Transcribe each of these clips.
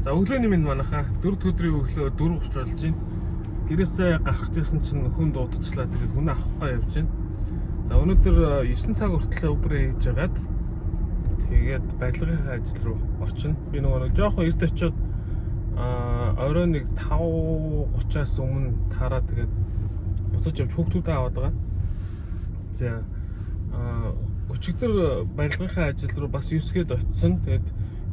За өглөөний минь манайхаа 4 өдрийн өглөө 4:30 болж байна. Гэрээсээ гарах гэсэн чинь хүн дуудчихлаа. Тэгээд хүн авахгүй явж байна. За өнөөдөр 9 цаг хүртэл Uber хийж байгаад тэгээд барилгын ажил руу очино. Би нөгөө жоохон эрт очиод оройн нэг 5:30-аас өмнө тараа тэгээд буцаж явж хүүхдүүдээ аваад байгаа. За өчигдөр барилгын ажил руу бас 9-гээд очисон. Тэгээд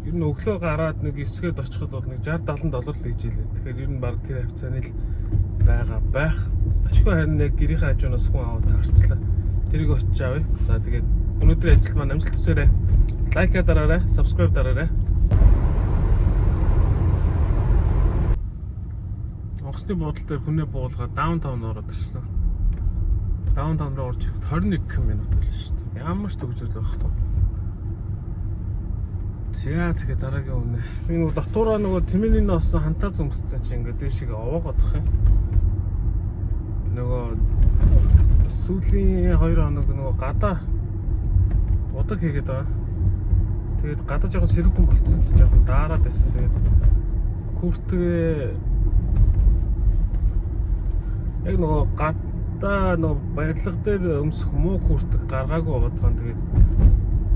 ер нь өглөө гараад нэг 9-гээд очиход бол нэг 60-70 доллар л хийж илээ. Тэгэхээр ер нь баг тэр хавцааны л байгаа байх. Ашгүй харин яг гэрийнхээ хажуунаас хүн аваад харцлаа. Тэрийг очиж авъя. За тэгээд өнөөдрийн ажил маань амжилт хүсээрэй. Лайка дараарай, subscribe дараарай. Онгоцны буудлын дээр хүнээ буулгаад даунтаун ороод ирсэн. Даунтаун руу орж ирэхэд 21 минут болно шүү дээ. Ямар ч төгжрөл байхгүй. Тэгээд дараагийн үнэ. Би нөгөө дотоороо нөгөө тэмээний нөөсөн хантаа зүмссэн чинь ингээд дэшиг овоогоодох юм. Нөгөө сүүлийн 2 хоног нөгөө гадаа удаг хийгээд байгаа. Тэгээд гадаа жоохон сэрэг хүн болцсон. Жоохон даараад байсан. Тэгээд күртгээ яг нөгөө гадаа нөгөө барилга дээр өмсөх муу күртэг гаргаагүй байгаа. Тэгээд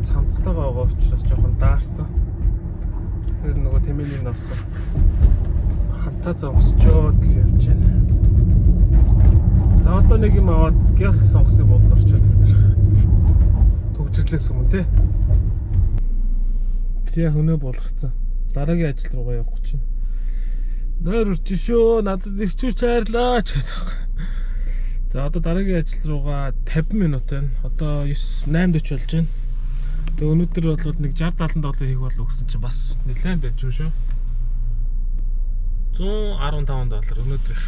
цамцтайгаа байгаа учраас жоохон даарсан. Тэгэхээр нөгөө тэмээний нөөсөн хантаа зовсчоод явж байна. За одоо нэг юм аваад гяс сонгосны буудлаар очиод ирэх. Төгжрлээс өмнө тий. Зя хөнөө болгоцсон. Дараагийн ажил руугаа явах гэж байна. Нойр үрч шүү. Надад ирчүүч хайрлаа ч гэдэг. За одоо дараагийн ажил руугаа 50 минут байна. Одоо 8:40 болж байна. Тэгээ өнөөдөр бол нэг 60-70 доллар хийх болов гэсэн чинь бас нэлээд байж шүү. 115 доллар өнөөдрийнх.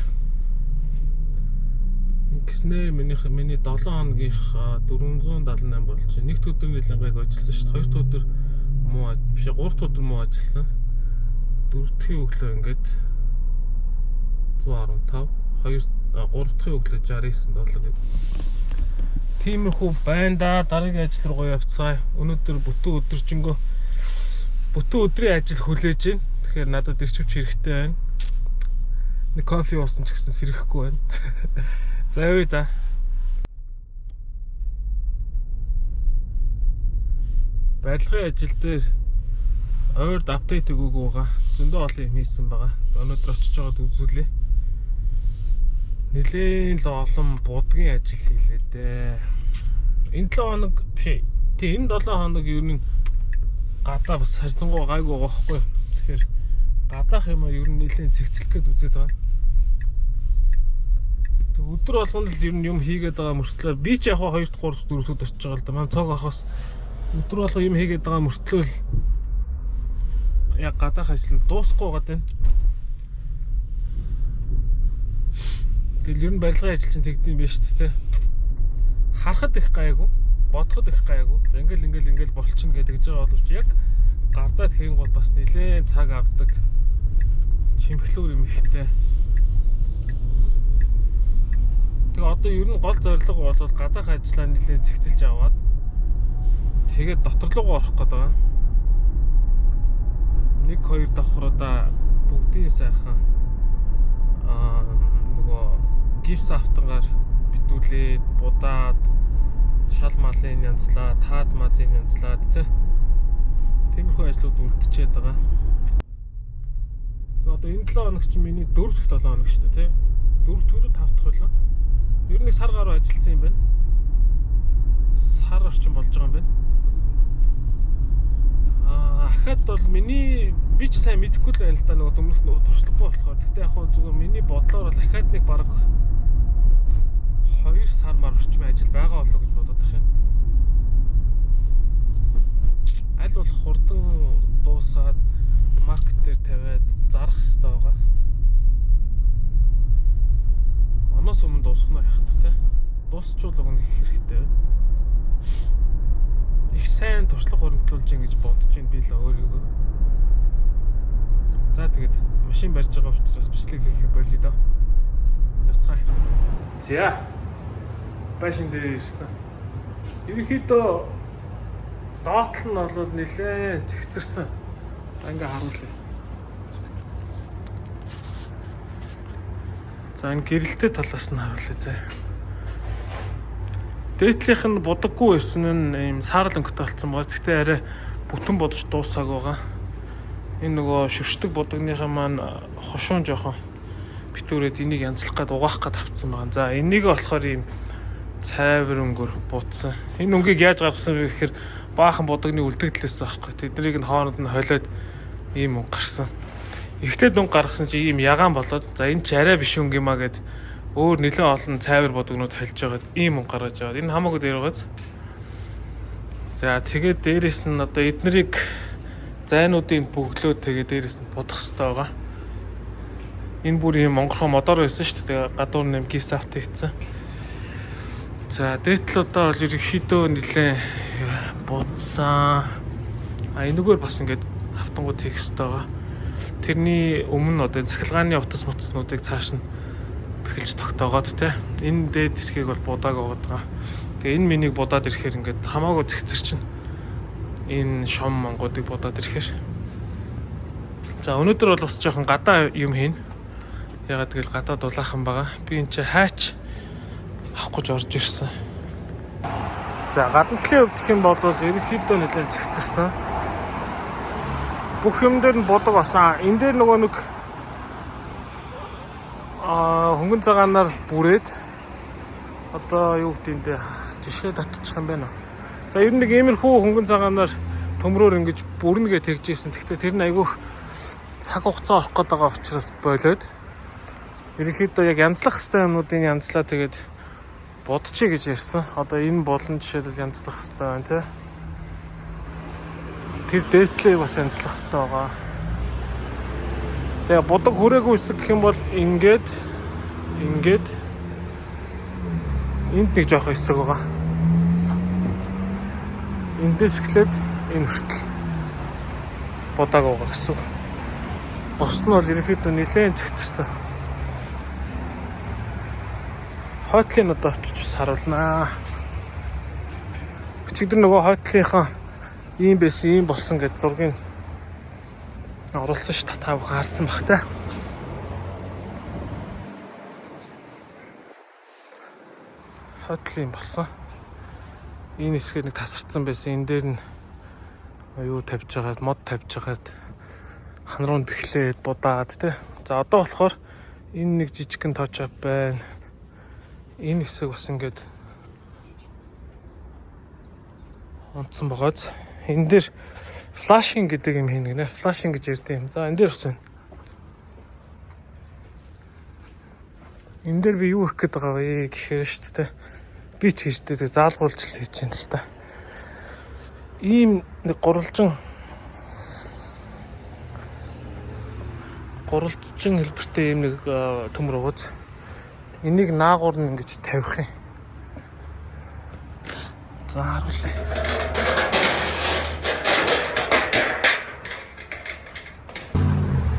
Ингэснээр миний 7 хоногийнх 478 болж байна. Нэгд өдөр нэлээд ажилласан шүү дээ. Хоёр дахь өдөр муу биш 3 дахь өдөр муу ажилласан. 4 дахь өглөө ингээд 115, 3 дахь өглөө 69 доллар. Тиймэрхүү байна да. Дараагийн ажил руугаа явцгаая. Өнөөдөр бүтэн өдөржингөө бүтэн өдрийн ажил хүлээж байна. Тэгэхээр надад ирчвч хэрэгтэй байна. Нэг кофе уусан ч гэсэн сэрэхгүй байна. За явъя да. Барилгын ажил дээр ойрд апдейт өгөөгүй байгаа. Зөндөө олон юм хийсэн байгаа. Өнөөдөр очиж байгаад үзүүлээ. Нэлээд л олон будгийн ажил хийлээ дээ. Энэ 7 хоног биш. Тэ энэ 7 хоног ер нь гадаа бас харьцангуй гайгүй байгаа байхгүй. Тэгэхээр гадаах юм ер нь нэлээд цэгцлэх гээд үзээд байгаа. Тэг өдөр болгоно л ер нь юм хийгээд байгаа мөртлөө би ч яг 2-3 4-д очиж байгаа л да. Манай цог ахаас өдөр болго юм хийгээд байгаа мөртлөө л яг гадаах ажил нь дуусахгүй байгаа дээ. Тэгэл ер нь барилгын ажил чинь тэгдэм биш үү? Харахад их гайгүй, бодоход их гайгүй. За ингээл болчихно гэдэг жбайгаа боловч яг гардаад хийн гол бас нэлээд цаг авдаг. Чимхлүүр юм ихтэй. Тэгээ одоо ер нь гол зорилго бол гадаах ажлаа нэлээд цэгцэлж аваад тэгээд дотор руугаа орох гээд байгаа. 1-2 давхруудаа бүгдийн сайхан нөгөө гипс автангаар битүүлээд будаад шал малын янзлаа, тааз мазын янзлаад тиймэрхүү ажлууд үлдчихэд байгаа. Одоо энэ 7 хоног чинь миний 4 дахь 7 хоног шүү дээ, тий. 4 дэх 5 дахь байлаа. Ер нь сар гаруй ажилласан юм байна. Сар орчим болж байгаа юм байна. Ахад бол миний би ч сайн мэдэхгүй л байна л да, нөгөө дөнгөс туршлагагүй болохоор. Гэхдээ яг хөө зүгээр миний бодлоор бол ахад нэг баг 2 сар мар орчим ажил байгаа болоо гэж бодоод байх юм. Аль болох хурдан дуусгаад маркет дээр тавиад зарах хэрэгтэй байгаа. Оноос өмнө дуусах нь яах вэ? Дуусчул өгнө хэрэгтэй байна. Их сайн туршлага хөрөнгөлүүлж ин гэж бодож байна би л өөрийгөө. За тэгээд машин барьж байгаа учраас бичлэг хийх болъё доо. Явцгаая. За. Башин дээр ирсэн. Ерөнхийдөө доотл нь бол нэлээд цэгцэрсэн. За ингээ харуулъя. За энэ гэрэлтэй талаас нь харуулъя заа. Дээдлийнх нь будаггүй байсан нь ийм саарал өнгөтэй болсон байгаа. Гэхдээ арай бүтэн бодож дуусааг байгаа. Энэ нөгөө шүршдэг будагныхаа маань хошуун жоохон битүүрээд энийг янзлах гээд угаах гээд авцсан байгаа. За энийг болохоор ийм цайвар өнгөөр буутсан. Энэ өнгийг яаж гаргасан бэ гэхээр баахан будагны үлдэгдлээс аахгүй. Тэднийг нь хооронд нь холиод ийм өнгө гарсан. Ихтэй дүнг гаргасан чи ийм ягаан болоод за энэ ч арай биш өнгө юмаа гэд өөр нэлээд олон цайвар будагнууд хэлж байгаад ийм өнгө гаргаж байгаа. Энэ хамаагүй дээр байгааз. За тэгээд дээрэс нь одоо эднэрийг зайнуудын бөглөө тэгээд дээрэс нь будах хэрэгтэй байгаа. Энэ бүр ийм монгорхон модоор байсан шүү дээ. Гадуур нэм гифс авт хийцэн. За дээтэл одоо бол ерөнхийдөө нэлээд будсан. Энэгээр бас ингээд автангууд хийх хэрэгтэй байгаа. Тэрний өмнө одоо цахилгааны утас мутаснуудыг цааш нь бэхэлж тогтоогоод те энэ дээд хэсгийг бол будааг байгаа. Тэгээ энэ минийг будаад ирэхээр ингээд хамаагүй зэгцэр чинь энэ шом монгуудыг будаад ирэхээр. За өнөөдөр бол бас жоохон гадаа юм хийн. Ягаад гэвэл гадаа дулаахан байгаа. Би энэ чи хайч авах гэж орж ирсэн. За гадна талын хувьд гэх юм бол ерөнхийдөө нэлээд зэгцэрсэн. Бүх юм дээр нь будаг басан. Энэ дээр нөгөө нэг хөнгөн цагаанаар бүрээд одоо юу гэдэг нь жишээ татчих юм байна. За ер нь нэг иймэрхүү хөнгөн цагаанаар төмрөөр ингэж бүрнэгээ тэгжсэн. Гэхдээ тэр нь айгүйх цаг хугацаа орох гээд байгаа учраас болоод ерөнхийдөө яг янзлах хэвээр юмнуудын янзлаа тэгээд бодчих гэж ярьсан. Одоо энэ болон жишээлбэл янзлах хэвээр байна тий. Тэр дээдлээ бас янзлах хэрэгтэй байгаа. Тэгээ будаг хүрээгүй хэсэг гэх юм бол ингээд энд нэг жоох хэсэг байгаа. Эндээс эхлээд энэ хүртэл будаг байгаа гэсэн. Бусд нь бол ерөнхийдөө нэлээд зэгцэрсэн. Хойтлын одоо очиж харуулнаа. Өчигдөр нөгөө хойтлынхаа ийм байсан, ийм болсон гэж зургийг оруулсан ш та бүхэн харсан бах та. Хойтлын болсон. Энэ хэсгээр нэг тасарсан байсан. Энэ дээр нь юу тавьж байгаад, мод тавьж байгаад хан руу нь бэхлээд будаад те. За одоо болохоор энэ нэг жижигхэн touch up байна. Энэ хэсэг бас ингээд онцсон байгааз. Энэ дээр флашинг гэдэг юм хийнэ гинэ. Флашинг гэж ярьдаг юм. За энэ дээр бас байна. Энэ дээр би юу хийх гээд байгаа вэ гэхээр шүү дээ. Би ч хийжтэй заалгуулж л хийж байна л та. Ийм нэг гурвалжин хэлбэртэй ийм нэг төмөр угаз. Энийг наагуур нь ингэж тавих юм. За харуулъя.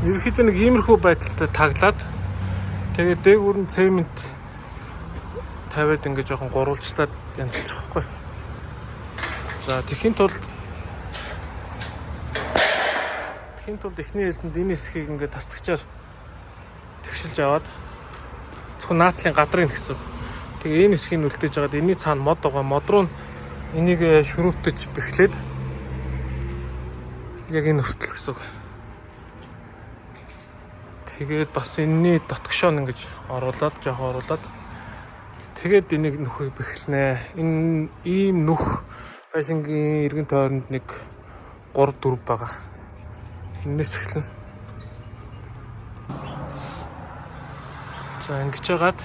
Ерөнхийдөө нэг иймэрхүү байдалтай таглаад тэгээд дээгүүр нь цемент тавиад ингэж жоохон гурвалжлаад янзлж байгаа хгүй. За тэхийн тулд эхний хэлтэнд энэ хэсгийг ингээд тасдагчаар тэгшилж аваад зөвхөн наатлын гадрын хэсэг. Тэгээ энэ хэсгийг үлдээж аваад энэний цаана мод байгаа. Мод руу энийг шүрүүтэж бэхлээд яг энэ хүртэл гэсэн. Тэгээд бас энэний дотгошоо ингэж жоохон оруулаад тэгээд энийг нүхийг бэхлэнэ. Энэ ийм нүх байшингийн эргэн тойронд нэг 3-4 байгаа. Энээс эхлэн. За ингэж яагаад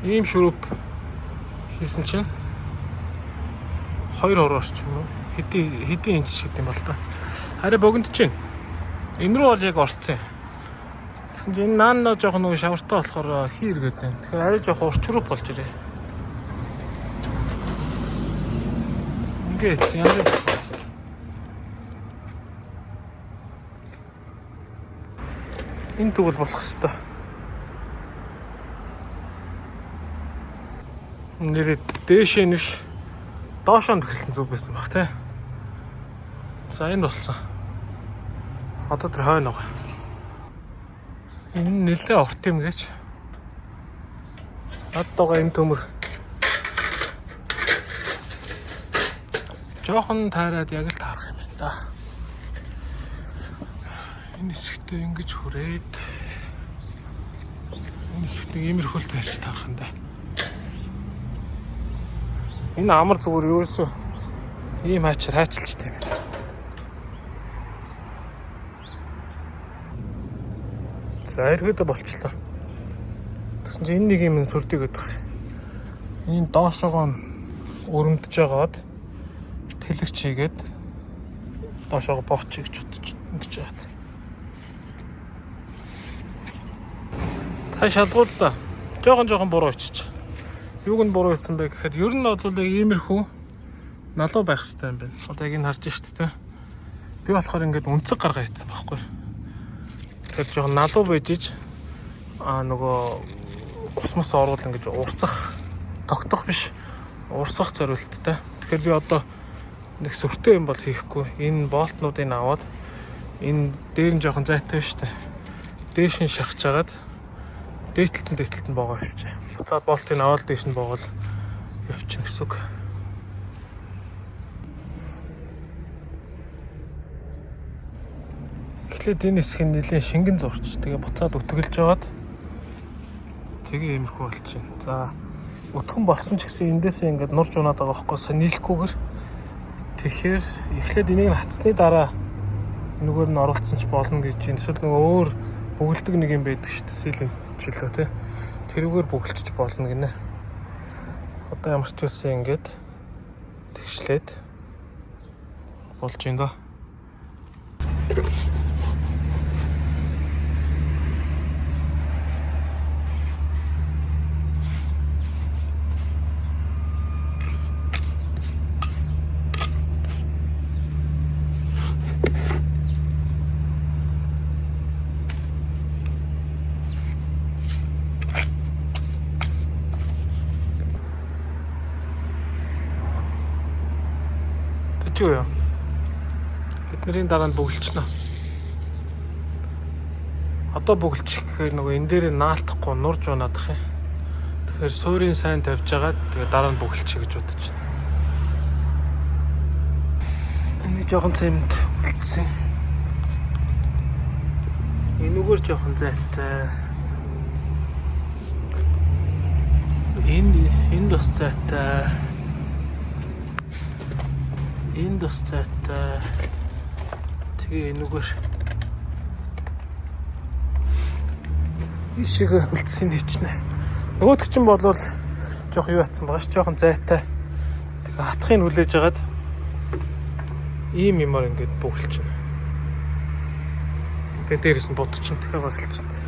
ийм шүрүүп хийсэн чинь 2 орооч юм уу? Хэдийн инч гэдэг юм бол та. Харин богинд чинь энэ рүү бол яг орцсон. Тэгсэн чинь энэ наанаа жоохон нөгөө шавартай болохоор хийргээд байна. Тэгэхээр арай жоохон урчрууп болж ирээ. Ингээд ямар юм бэ? Энэ тэгвэл болох хэвээр. Нэрээ дээшээ нэш доошоо төгөлсөн зүг байсан баг тий. За энэ болсон. Одоо тэр хойно байгаа. Энэ нэлээ урт юм гэж. Надтайгаа энэ төмөр жоохон таарад яг л таарах юм байна да. Энэ хэсэгтээ ингэж хүрээд энэ хэсэгтээ иймэрхүүл таарч таарах юм да. Энэ амар зүгээр ерөөсөө ийм хаачаар хаачилчтэй юм. За эргэдэ болчлоо. Тэгсэн чинь энэ нэг юм сүрдэг гэдэг. Энэ доошогоо өрөмдөж байгаад тэлэгч хийгээд доошогоо бооч гэж бодож ингэж яат. Сайн шалгууллаа. Жохон буруу ичиж. Юуг нь буруу гэсэн бэ гэхээр ер нь бол яг иймэрхүү налуу байх хэрэгтэй юм байна. Одоо яг энэ харж шít тэ. Би болохоор ингээд үнцэг гаргаа хийсэн байхгүй. Тэгэхээр жоохон налуу байжиж нөгөө усмас оруул ингэж урсах, тогтох биш, урсах зорилттой. Тэгэхээр би одоо нэг сүртэй юм бол хийхгүй. Энэ болтнуудыг аваад энэ дээр нь жоохон зайтай шүү дээ. Дээш нь шахаж агаад дээдлэлтэн боогоо явуулчих. Буцаад болтыг аваад дээш нь боогол явчихна гэсэн үг. Эхлээд энэ хэсэг нь нэлээд шингэн зурч. Тэгээ буцаад өтгөлж жагаад тэгээ иймэрхүү болчихно. За өтгөн болсон ч гэсэн эндээсээ ингээд нурж унаад байгаа байхгүй сайн нийлэхгүйгээр. Тэгэхээр эхлээд энийг хатсны дараа нүгээр нь оруулсан ч болно гэж байна. Эсвэл нөгөө өөр бүгэлдэг нэг юм байдаг шүү дээ. Сэлэмчлөө тий. Тэрүүгээр бүгэлчж болно гинэ. Одоо ямар ч үсэн ингээд тэгшлээд болж байна да. Юу бидний дараа нь бүгэлчнэ. Одоо бүгэлчих гэхээр нөгөө энэ дээр наалтахгүй нурж унаадах юм. Тэгэхээр суурийн сайн тавьж агаад тэгээ дараа нь бүгэлчих гэж бодож байна. Энэ жоохон цемент үлдсэн. Энэгээр жоохон зайтай. Энэ бас зайтай. Энэ бас зайтай. Тэгээ энэгээр ишиг үлдсэн нэчнэ. Нөгөөдөг чинь болвол жоох юу атсан байгаа ш, жоохон зайтай. Тэгээ хатхыг хүлээж агаад ийм юмар ингээд бүгэлчихнэ. Тэгээ дээрээс нь будчихна, тэгэхээр гаргалчихна.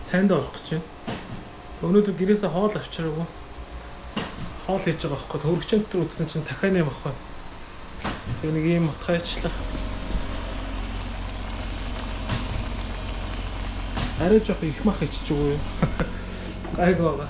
Цайнд орох гэж байна. Өнөөдөр гэрээсээ хоол авчираагүй. Хоол хийж байгаа байхгүй. Хөргөчөнд төр үтсэн чинь дахиад юм ахгүй. Тэгээ нэг юм утгаачлаа. Арай жоох их мах ичиж өгөө юу. Гайг байгаа.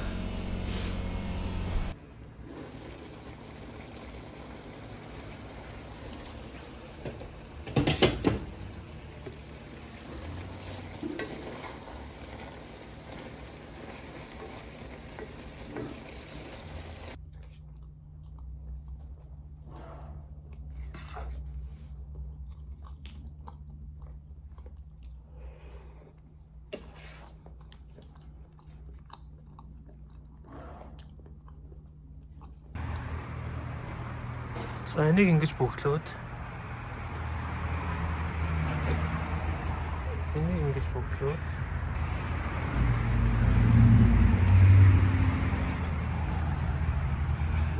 За энийг ингэж бөглөөд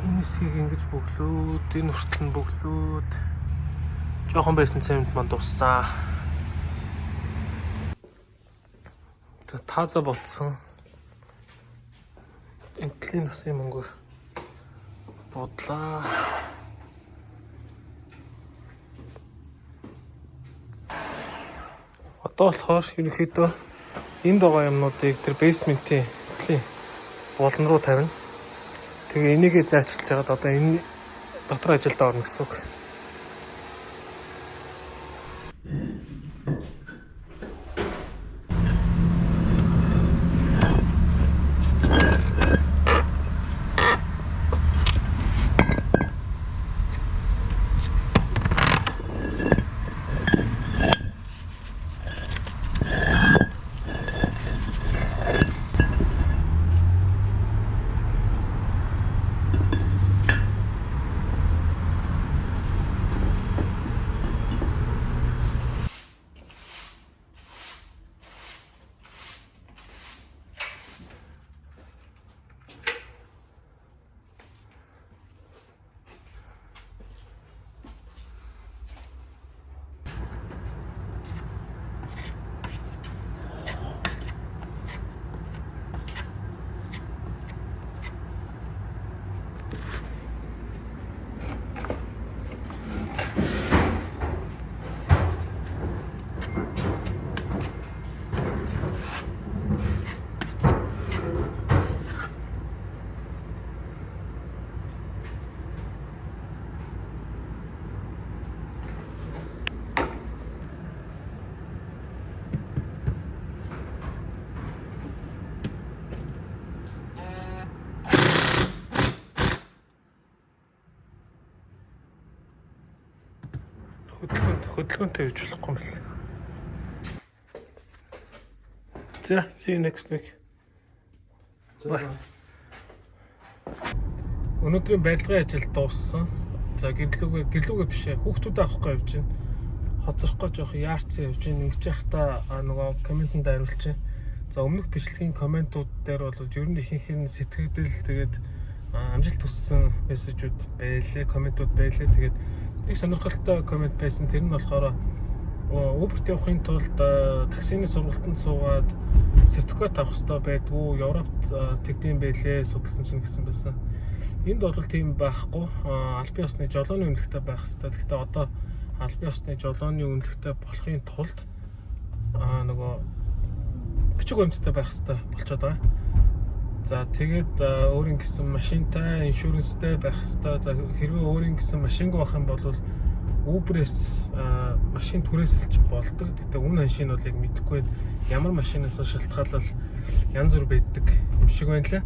энэсийг ингэж бөглөөд энэ хүртэл нь бөглөөд жоохон байсан цемент манд дуссаа. За тааза болцсон. Энтлийн насын мөнгөөр бодлаа. Одоо болохоор ерөнхийдөө энд байгаа юмнуудыг тэр бейсментийн болон руу тавина. Тэгээ энийгээ заачилж хагаад одоо энэ дотор ажилд орно гэсэн үг. Хөдөлгөөнтэй хийж болохгүй юм байна. За, see you next week. Өнөөдрийн барилгын ажил дууссан. За, гэрлүүгээ биш ээ. Хүүхдүүд авахгүй явж байна. Хоцрохгүй жоох яарцсан явж байна. Ингэж яхта нөгөө комментэнд хариулж байна. За, өмнөх бичлэгийн комментууд дээр бол ер нь ихэнх нь сэтгэгдэл тэгээд амжилт хүссэн мессежүүд байлээ, комментууд байлээ. Тэгээд их сонирхолтой коммент байсан. Тэр нь болохоор Uber-т явахын тулд таксины сургалтанд суугаад сертификат авах хэрэгтэй байдгүй. Европт тэгдэм байлээ, судалсан чинь гэсэн байсан. Энд бол тийм байхгүй. Албан ёсны жолооны үнэлгээтэй байх хэрэгтэй. Гэхдээ одоо албан ёсны жолооны үнэлгээтэй болохын тулд нөгөө бичиг баримттай байх хэрэгтэй болчиход байгаа. За тэгээд өөрийн гэсэн машинтай, иншүрэнстэй байх хэрэгтэй. За хэрвээ өөрийн гэсэн машингүй байх юм бол Uber-с машин түрээсэлж болдог. Гэхдээ үнэ ханшийн бол яг мэдэхгүй. Ямар машинаас шалтгаалал янз бүр байдаг юм шиг байна лээ.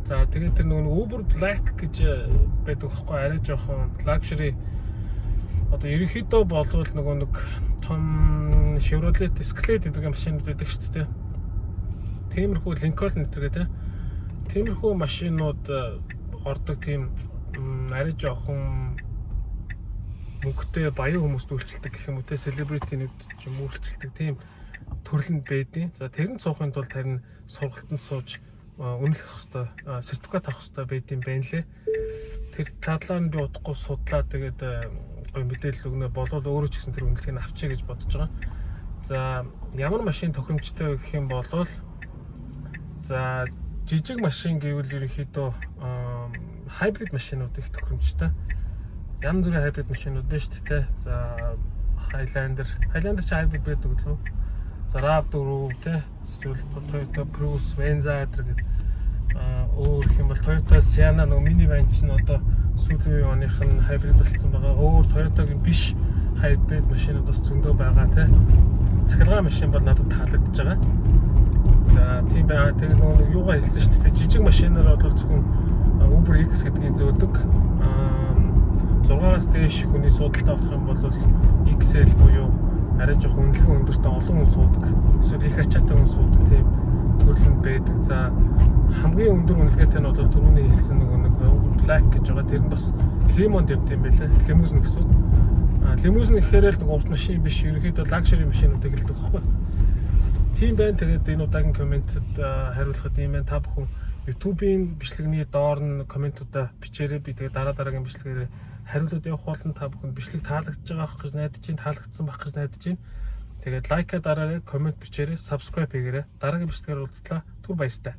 За тэгээд тэр нөгөө Uber Black гэж байдаг байхгүй, арай жоохон luxury. Одоо ерөнхийдөө болвол нөгөө нэг том Chevrolet Escalade гэдэг машинууд байдаг шүү дээ. Тиймэрхүү Lincoln гэдэг тийм. Тиймэрхүү машинууд ордог тийм арай жоохон мөнгөтэй баян хүмүүст үйлчилдэг гэх юм уу те, селебритинууд ч юм үйлчилдэг тийм төрлөнд байдیں۔ За тэрэн суухын тулд харин сургалтанд сууж үнэлэх хэвээр сертификат авах хэвээр байдیں байна лээ. Тэр талаар нь би удахгүй судлаа, тэгээд гоё мэдээлэл өгнө болвол өөрөө ч гэсэн тэр үнэлгээг авчия гэж бодож байгаа. За ямар машин тохиромжтой вэ гэх юм бол за жижиг машин гэвэл ерөнхийдөө хайбрид машинууд их тохиромжтой. Янз бүрийн хайбрид машинууд байна шүү дээ. За Highlander ч хайбрид байдаг лөө. За RAV4 те, эсвэл Toyota Prius, Venza гэдэг өөр их юм бол Toyota Sienna нөгөө минивэн чинь одоо сүүлийн оных нь хайбрид болсон байгаа. Өөр Toyota-гийн биш хайбрид машинууд бас зөндөө байгаа те. Цахилгаан машин бол надад таалагдж байгаа. За тийм байна. Тэгээд нөгөө юугаа хэлсэн шүү дээ. Жижиг машинаар бол зөвхөн Uber X гэдгийг зөөдөг. 6-аас дээш хүний суудалтай болох юм бол XL буюу арай жоох үнэлгээ өндөртэй олон хүн суудаг. Эсвэл их ачаатай хүн суудаг тийм төрлөнд байдаг. За хамгийн өндөр үнэлгээтэй нь бол түрүүний хэлсэн нэг Black гэж байгаа. Тэр нь бас Lemon дэвт юм байлаа. Limousine гэсэн үг. Limousine гэхээр л нэг урт машин биш, ерөнхийдөө luxury машинуудыг хэлдэг байхгүй. Тийм байна. Тэгээд энэ удаагийн комментэд хариулахад юм байна. Та бүхэн YouTube-ийн бичлэгний доор нь комментуудаа бичээрэй. Би тэгээд дараагийн бичлэгээр хариултад явах болно. Та бүхэн бичлэг таалагдж байгаа гэж найдаж байна, таалагдсан байх гэж найдаж байна. Тэгээд лайка дараарай, коммент бичээрэй, subscribe хийгээрэй. Дараагийн бичлэгээр уулзлаа. Түр баяртай.